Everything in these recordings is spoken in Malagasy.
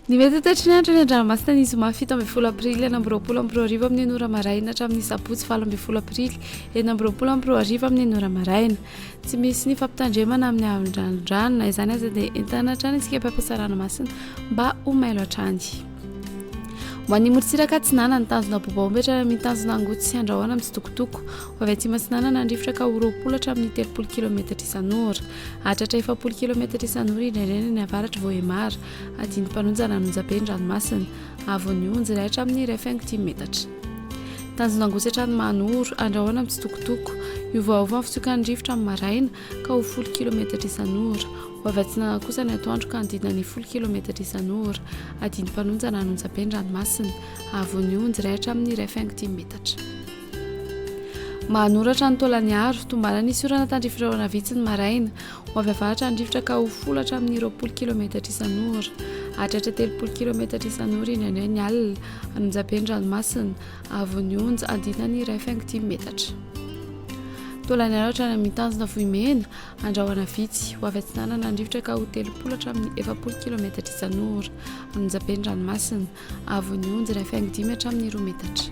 Ny mety toetr'andro ny an-dranomasina nisy zoma 7 aprily 2024 amin'ny 9 maraina hatramin'ny sabotsy 7 aprily 2024 amin'ny 9 maraina. Tsy misy ny fampitandremana amin'ny andran-drano na izany aza dia entana hatrany isika mpampiasa ranomasina mba ho mailo hatrany. Ho an'ny morotsiraka atsinana ny tanjona bobaomby hatrany amin'ny tanjona angotsy sy andrahoana amin'ny tsitokotoko ho avy atsy masinana nandrifotra ka ho 20 hatramin'ny 30 km isan'ora hatratra 40 km isan'ora indraindray ny avaratra Voahemara adiny Mpanonja Nanonjabe ny ranomasina avy onjy ray hatramin'ny 1 metatra. Tanjona angotsy hatrany Manoro andrahoana amin'ny tsitokotoko io vaovao ny fitsokan'ny rivotra amin'ny maraina ka ho 10 km isan'ora ho avy atsinana kosa ny atoandro ka handidina ny 10 km isan'ora adiny Mpanonja Nanonjabe ny ranomasina avy onjy ray hatramin'ny 1 metatra. Manoratra ny taolany aro tombana nisy orana tandrifotra vitsy ny maraina ho avy avaratra ny rivotra ka ho 10 hatramin'ny 20 km isan'ora hatratra 30 km isan'ora indraindray ny alina Nanonjabe ny ranomasina avy onjy handidina ny 1 metatra. Taolany aro hatrany amin'ny tanjona Vohimena andrahoana vitsy ho avy atsinana nandrivotra ka ho 30 hatramin'ny 40 km isan'ora Nanonjabe ny ranomasina avy onjy 1 hatramin'ny 2 metatra.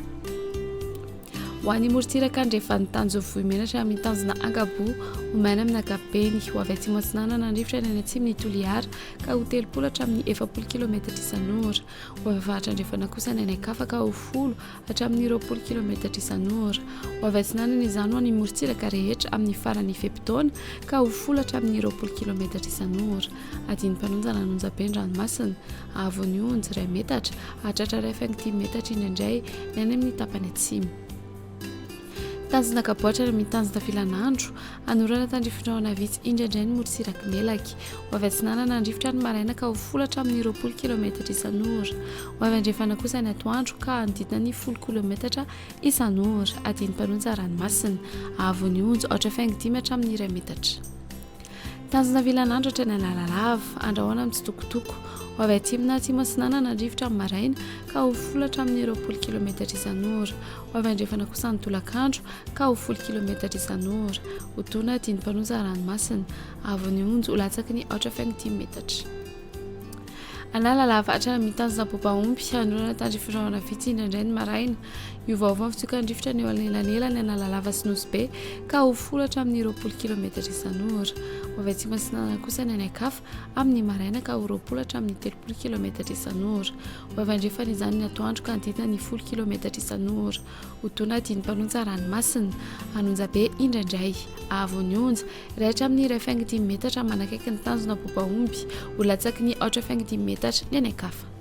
Ho an'ny morotsiraka andrefa ny tanjona Vohimena hatramin'ny tanjona Angabo ho maina amin'ny ankapobeny ho avy atsy masinana nandrivotra ny atsiminy Toliara ka ho 30 hatramin'ny 40 km isan'ora ho avy avaratra andrefana kosa ny ankafa ka ho 10 hatramin'ny 20 km isan'ora ho avy atsinana izany ho an'ny morotsiraka rehetra amin'ny farany fepitaona ka ho 10 hatramin'ny 20 km isan'ora adiny Mpanonja Nanonjabe ny ranomasina avy onjy 2 metatra hatratra 1 metatra indraindray ny any amin'ny tapany atsimo. Tanjona Kaboatra amin'ny tanjona Filanandro anorana tandrifotra vitsy indraindray ny morotsiraka Melaky ho avy atsinana nandrivotra ny maraina ka ho 10 hatramin'ny 20 km isan'ora ho avy andrefana kosa ny atoandro ka handidina ny 10 km isan'ora adiny Mpanonja ranomasina avy onjy 5 hatramin'ny 2 metatra. Tanjona Filanandro hatrany Analalava andrahoana amin'ny tsitokotoko ho avy atsimo na atsimo masinana nandrivotra amin'ny maraina ka ho 10 hatramin'ny 20 km isan'ora ho avy andrefana kosa ny Tolakandro ka ho 10 km isan'ora ho tona adiny Mpanonja ranomasina avy onjy ho latsaky ny 1 metatra. Analalava hatrany amin'ny tanjona Bobaomby anorana tandrifotra vitsy indraindray ny maraina io vaovao ny fitsokan'ny rivotra ny eo anelanelany Analalava sy Nosy ka ho 10 hatramin'ny 20 km isan'ora ho avy atsy masinana kosa ny ankafa amin'ny maraina ka ho 20 hatramin'ny 30 km isan'ora ho avy andrefana izany ny atoandro ka handidina ny 10 km isan'ora ho tona adiny Mpanonja ranomasina Nanonjabe indraindray avy onjy ray hatramin'ny 1 metatra manakaiky ny tanjona Bobaomby ho latsaky ny 1 metatra ny ankafa.